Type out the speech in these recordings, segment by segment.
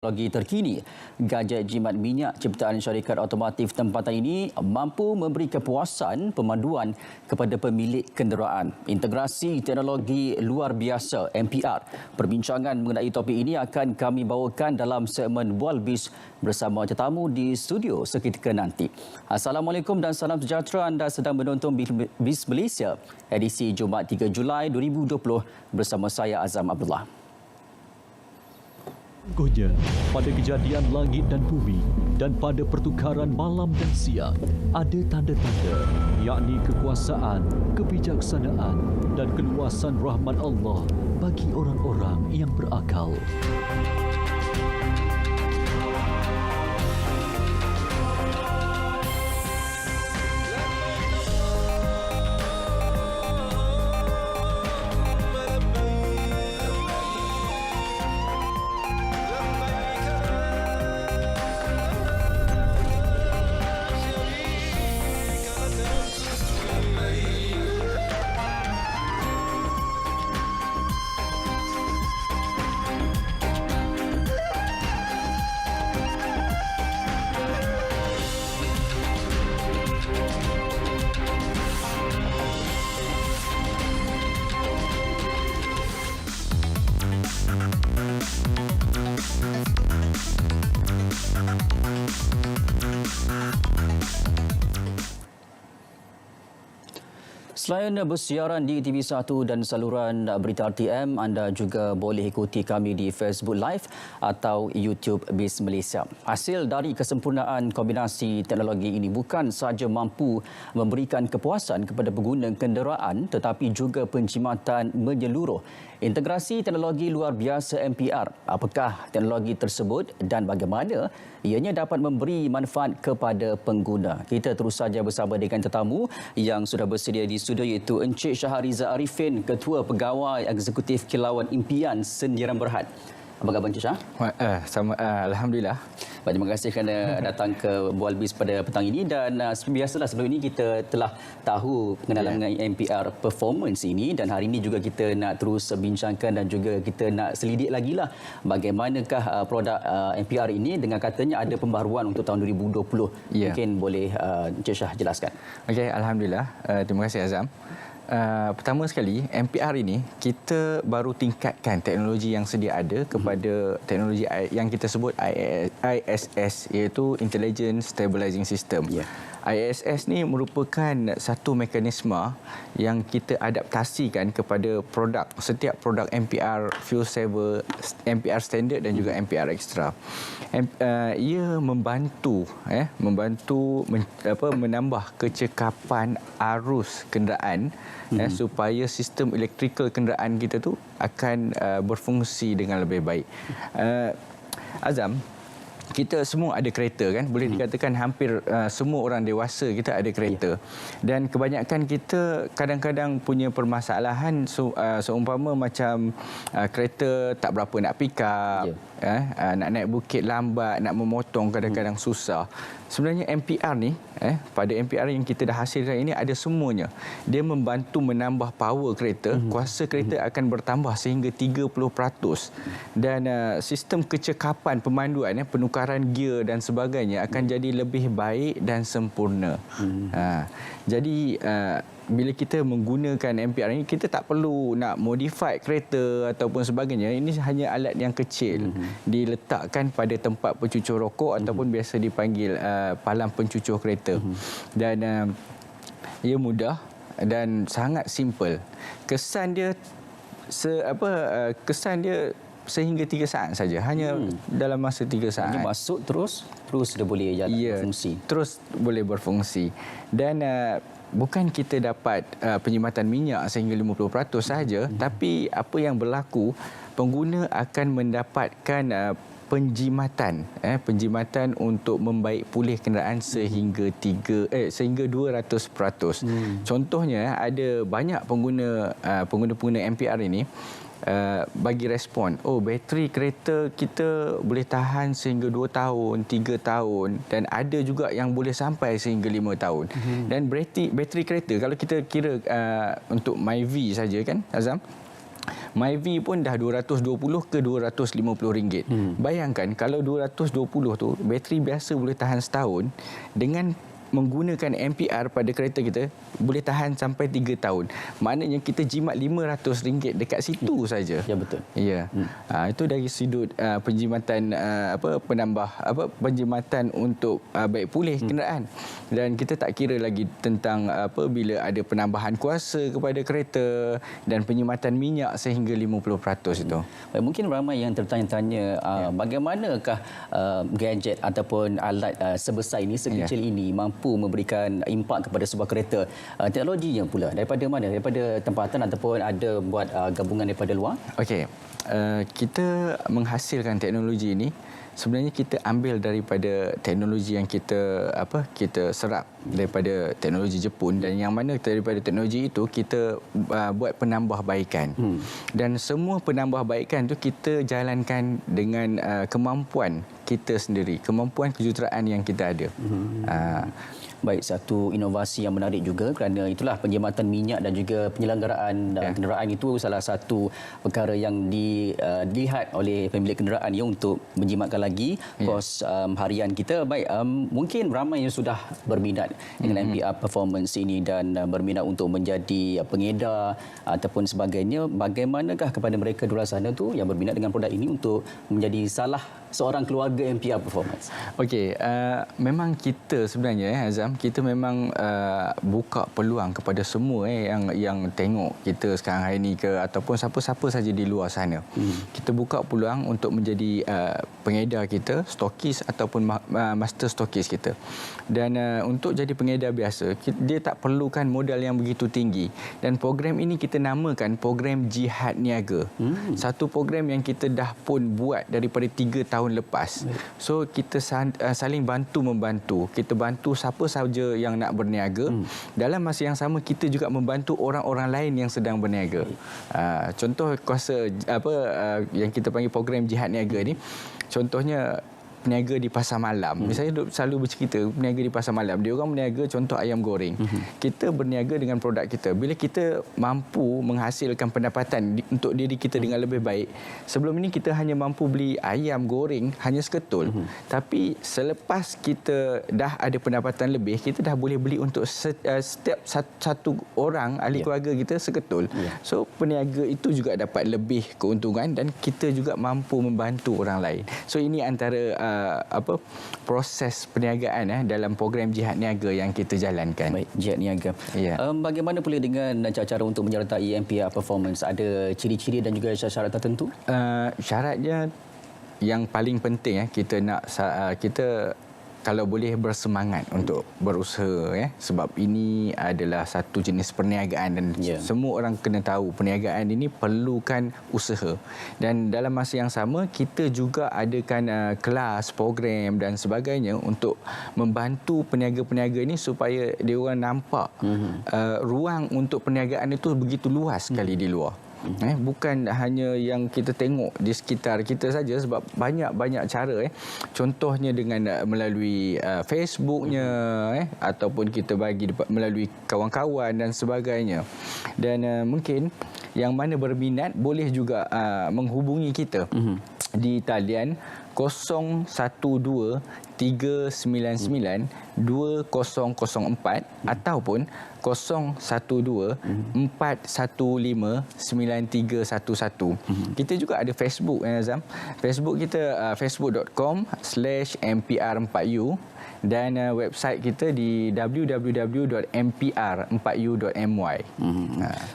Teknologi terkini, gadget jimat minyak ciptaan syarikat otomotif tempatan ini mampu memberi kepuasan pemanduan kepada pemilik kenderaan. Integrasi teknologi luar biasa MPR. Perbincangan mengenai topik ini akan kami bawakan dalam segmen Bual Bis bersama tetamu di studio seketika nanti. Assalamualaikum dan salam sejahtera. Anda sedang menonton Bis Malaysia edisi Jumaat 3 Julai 2020 bersama saya Azam Abdullah. Sesungguhnya, pada kejadian langit dan bumi dan pada pertukaran malam dan siang, ada tanda-tanda, yakni kekuasaan, kebijaksanaan dan keluasan rahmat Allah bagi orang-orang yang berakal. Selain bersiaran di TV1 dan saluran berita RTM, anda juga boleh ikuti kami di Facebook Live atau YouTube Bis Malaysia. Hasil dari kesempurnaan kombinasi teknologi ini bukan sahaja mampu memberikan kepuasan kepada pengguna kenderaan tetapi juga penjimatan menyeluruh. Integrasi teknologi luar biasa MPR. Apakah teknologi tersebut dan bagaimana ianya dapat memberi manfaat kepada pengguna? Kita terus saja bersama dengan tetamu yang sudah bersedia di studio iaitu Encik Syahariza Arifin, Ketua Pegawai Eksekutif Kilauan Impian Sendirian Berhad. Apa khabar Encik Syah? Alhamdulillah. Baik, terima kasih kerana datang ke Bual Bis pada petang ini dan seperti biasalah sebelum ini kita telah tahu pengenalan mengenai MPR Performance ini dan hari ini juga kita nak terus bincangkan dan juga kita nak selidik lagi lah bagaimanakah produk MPR ini dengan katanya ada pembaharuan untuk tahun 2020. Mungkin boleh Encik Syah jelaskan. Okey, Alhamdulillah. Terima kasih Azam. Pertama sekali, MPR ini kita baru tingkatkan teknologi yang sedia ada kepada teknologi yang kita sebut ISS, iaitu Intelligent Stabilizing System. ISS ni merupakan satu mekanisme yang kita adaptasikan kepada setiap produk MPR Fuel Saver, MPR Standard dan juga MPR Extra. Ia membantu menambah kecekapan arus kenderaan supaya sistem elektrikal kenderaan kita tu akan berfungsi dengan lebih baik. Azam, kita semua ada kereta kan, boleh dikatakan hampir semua orang dewasa kita ada kereta. Dan kebanyakan kita kadang-kadang punya permasalahan seumpama macam kereta tak berapa nak pick up, nak naik bukit lambat, nak memotong kadang-kadang susah. Sebenarnya MPR ni, pada MPR yang kita dah hasilkan ini ada semuanya. Dia membantu menambah power kereta, kuasa kereta akan bertambah sehingga 30%. Dan sistem kecekapan pemanduan, penukaran gear dan sebagainya akan jadi lebih baik dan sempurna. Jadi bila kita menggunakan MPR ini, kita tak perlu nak modify kereta ataupun sebagainya. Ini hanya alat yang kecil, diletakkan pada tempat pencucur rokok ataupun biasa dipanggil palang pencucur kereta. Dan ia mudah dan sangat simple. Kesan dia sehingga 3 saat saja, hanya dalam masa 3 saat. Ini masuk terus dia boleh jalan berfungsi. Terus boleh berfungsi. Dan bukan kita dapat penjimatan minyak sehingga 50% sahaja, tapi apa yang berlaku, pengguna akan mendapatkan penjimatan untuk membaik pulih kenderaan sehingga 200%. Contohnya ada banyak pengguna MPR ini bagi respon, bateri kereta kita boleh tahan sehingga 2 tahun, 3 tahun dan ada juga yang boleh sampai sehingga 5 tahun. Dan bateri kereta kalau kita kira untuk MyV saja kan Azam, Myvi pun dah 220 ke 250 ringgit. Bayangkan kalau 220 tu bateri biasa boleh tahan setahun, dengan menggunakan MPR pada kereta kita boleh tahan sampai 3 tahun. Maknanya kita jimat RM500 dekat situ saja. Ya, betul. Ya. Itu dari sudut penjimatan penjimatan untuk baik pulih kenderaan. Dan kita tak kira lagi tentang bila ada penambahan kuasa kepada kereta dan penyimatan minyak sehingga 50% itu. Baik, mungkin ramai yang tertanya-tanya bagaimanakah gadget ataupun alat sebesar ini, sekecil ini mampu memberikan impak kepada sebuah kereta. Teknologinya pula daripada mana? Daripada tempatan ataupun ada buat gabungan daripada luar? Okey. Kita menghasilkan teknologi ini sebenarnya kita ambil daripada teknologi yang kita serap daripada teknologi Jepun, dan yang mana daripada teknologi itu kita buat penambahbaikan. Dan semua penambahbaikan itu kita jalankan dengan kemampuan kita sendiri, kemampuan kejuruteraan yang kita ada. Baik, satu inovasi yang menarik juga, kerana itulah penjimatan minyak dan juga penyelenggaraan kenderaan itu salah satu perkara yang dilihat oleh pemilik kenderaan untuk menjimatkan lagi kos harian kita. Baik, mungkin ramai yang sudah berminat dengan MPR performance ini dan berminat untuk menjadi pengedar ataupun sebagainya. Bagaimanakah kepada mereka di luar sana tu yang berminat dengan produk ini untuk menjadi salah seorang keluarga MPR performance? Okey, memang kita sebenarnya Azam, kita memang buka peluang kepada semua yang tengok kita sekarang hari ini ataupun siapa-siapa saja di luar sana. Kita buka peluang untuk menjadi pengedar kita, stokis ataupun master stokis kita. Dan untuk jadi pengedar biasa, dia tak perlukan modal yang begitu tinggi. Dan program ini kita namakan program Jihad Niaga. Satu program yang kita dah pun buat daripada 3 tahun lepas. So kita saling bantu-membantu. Kita bantu siapa sahaja yang nak berniaga. Dalam masa yang sama kita juga membantu orang-orang lain yang sedang berniaga. Contoh kuasa yang kita panggil program Jihad Niaga ni, contohnya peniaga di pasar malam. Misalnya selalu bercerita peniaga di pasar malam. Dia orang berniaga contoh ayam goreng. Kita berniaga dengan produk kita. Bila kita mampu menghasilkan pendapatan untuk diri kita dengan lebih baik. Sebelum ini kita hanya mampu beli ayam goreng hanya seketul. Tapi selepas kita dah ada pendapatan lebih, kita dah boleh beli untuk setiap satu orang ahli keluarga kita seketul. So peniaga itu juga dapat lebih keuntungan dan kita juga mampu membantu orang lain. So ini antara proses perniagaan dalam program Jihad Niaga yang kita jalankan. Baik, Jihad Niaga. Bagaimana pula dengan cara untuk menyertai MPR performance? Ada ciri-ciri dan juga syarat tertentu? Syaratnya yang paling penting kita kalau boleh bersemangat untuk berusaha sebab ini adalah satu jenis perniagaan dan semua orang kena tahu perniagaan ini perlukan usaha. Dan dalam masa yang sama kita juga adakan kelas, program dan sebagainya untuk membantu peniaga-peniaga ini supaya dia orang nampak ruang untuk perniagaan itu begitu luas sekali di luar. Bukan hanya yang kita tengok di sekitar kita saja, sebab banyak cara contohnya dengan melalui Facebooknya ataupun kita bagi melalui kawan-kawan dan sebagainya. Dan mungkin yang mana berminat boleh juga menghubungi kita di talian 012 399 2004 ataupun 012 415 9311. Kita juga ada Facebook Azam. Facebook kita facebook.com/mpr4u dan website kita di www.mpr4u.my.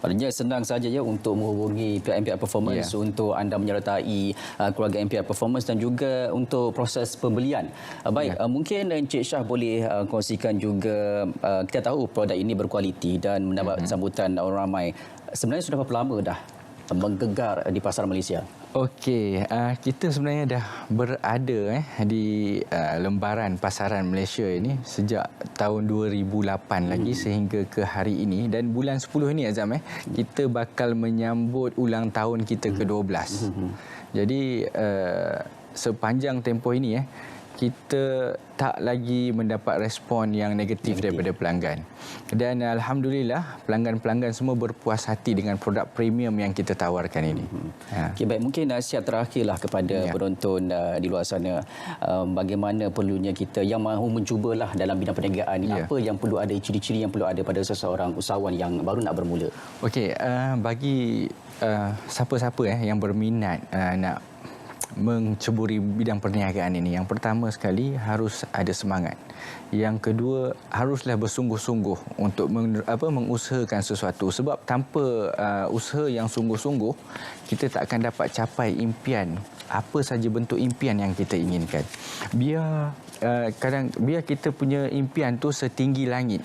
Maknanya senang saja untuk menghubungi pihak MPR Performance untuk anda menyertai keluarga MPR Performance dan juga untuk proses pembelian. Baik, mungkin Encik Shah boleh kongsikan juga, kita tahu produk ini berkualiti dan mendapat sambutan orang ramai. Sebenarnya sudah berapa lama dah menggegar di pasar Malaysia? Okey, kita sebenarnya dah berada di lembaran pasaran Malaysia ini sejak tahun 2008 lagi sehingga ke hari ini, dan bulan 10 ini Azam kita bakal menyambut ulang tahun kita ke-12. Jadi sepanjang tempoh ini kita tak lagi mendapat respon yang negatif daripada pelanggan. Dan alhamdulillah pelanggan-pelanggan semua berpuas hati dengan produk premium yang kita tawarkan ini. Okay, baik, mungkin nasihat terakhirlah kepada penonton di luar sana, bagaimana perlunya kita yang mahu mencubalah dalam bidang perniagaan ini, apa yang perlu ada, ciri-ciri yang perlu ada pada seseorang usahawan yang baru nak bermula. Okey, bagi siapa-siapa yang berminat nak menceburi bidang perniagaan ini, yang pertama sekali harus ada semangat. Yang kedua, haruslah bersungguh-sungguh untuk mengusahakan sesuatu, sebab tanpa usaha yang sungguh-sungguh kita tak akan dapat capai impian, apa saja bentuk impian yang kita inginkan. Biar kita punya impian tu setinggi langit,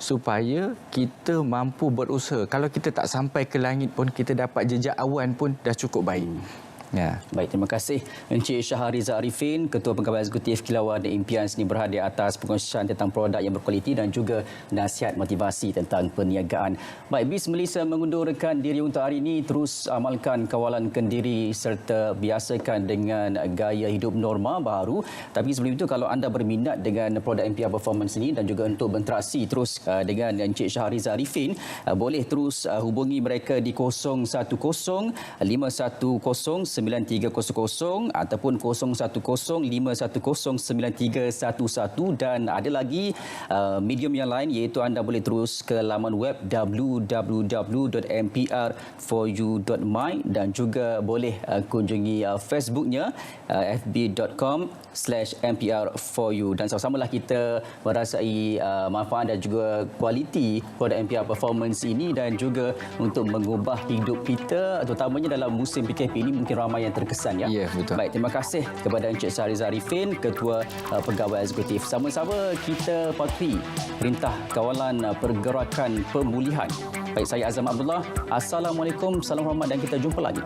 supaya kita mampu berusaha. Kalau kita tak sampai ke langit pun, kita dapat jejak awan pun dah cukup baik. Ya. Baik, terima kasih Encik Shahariza Arifin, Ketua Pegawai Eksekutif Kilauan dan Impian Seni Berhad, atas pengkongsian tentang produk yang berkualiti dan juga nasihat motivasi tentang perniagaan. Baik, BIS Malaysia mengundurkan diri untuk hari ini. Terus amalkan kawalan kendiri serta biasakan dengan gaya hidup norma baru. Tapi sebelum itu, kalau anda berminat dengan produk MPR Performance ini dan juga untuk berinteraksi terus dengan Encik Shahariza Arifin, boleh terus hubungi mereka di 010-510-9300 ataupun 010-510-9311, dan ada lagi medium yang lain, iaitu anda boleh terus ke laman web www.mpr4u.my dan juga boleh kunjungi Facebooknya fb.com/mpr4u, dan sama-samalah kita merasai manfaat dan juga kualiti produk MPR Performance ini, dan juga untuk mengubah hidup kita, terutamanya dalam musim PKP ini. Mungkin ramai yang terkesan, ya. Ya, betul. Baik, terima kasih kepada Encik Shahariza Arifin, Ketua Pegawai Eksekutif. Sama-sama kita patuhi Perintah Kawalan Pergerakan Pemulihan. Baik, saya Azam Abdullah. Assalamualaikum, salam hormat dan kita jumpa lagi.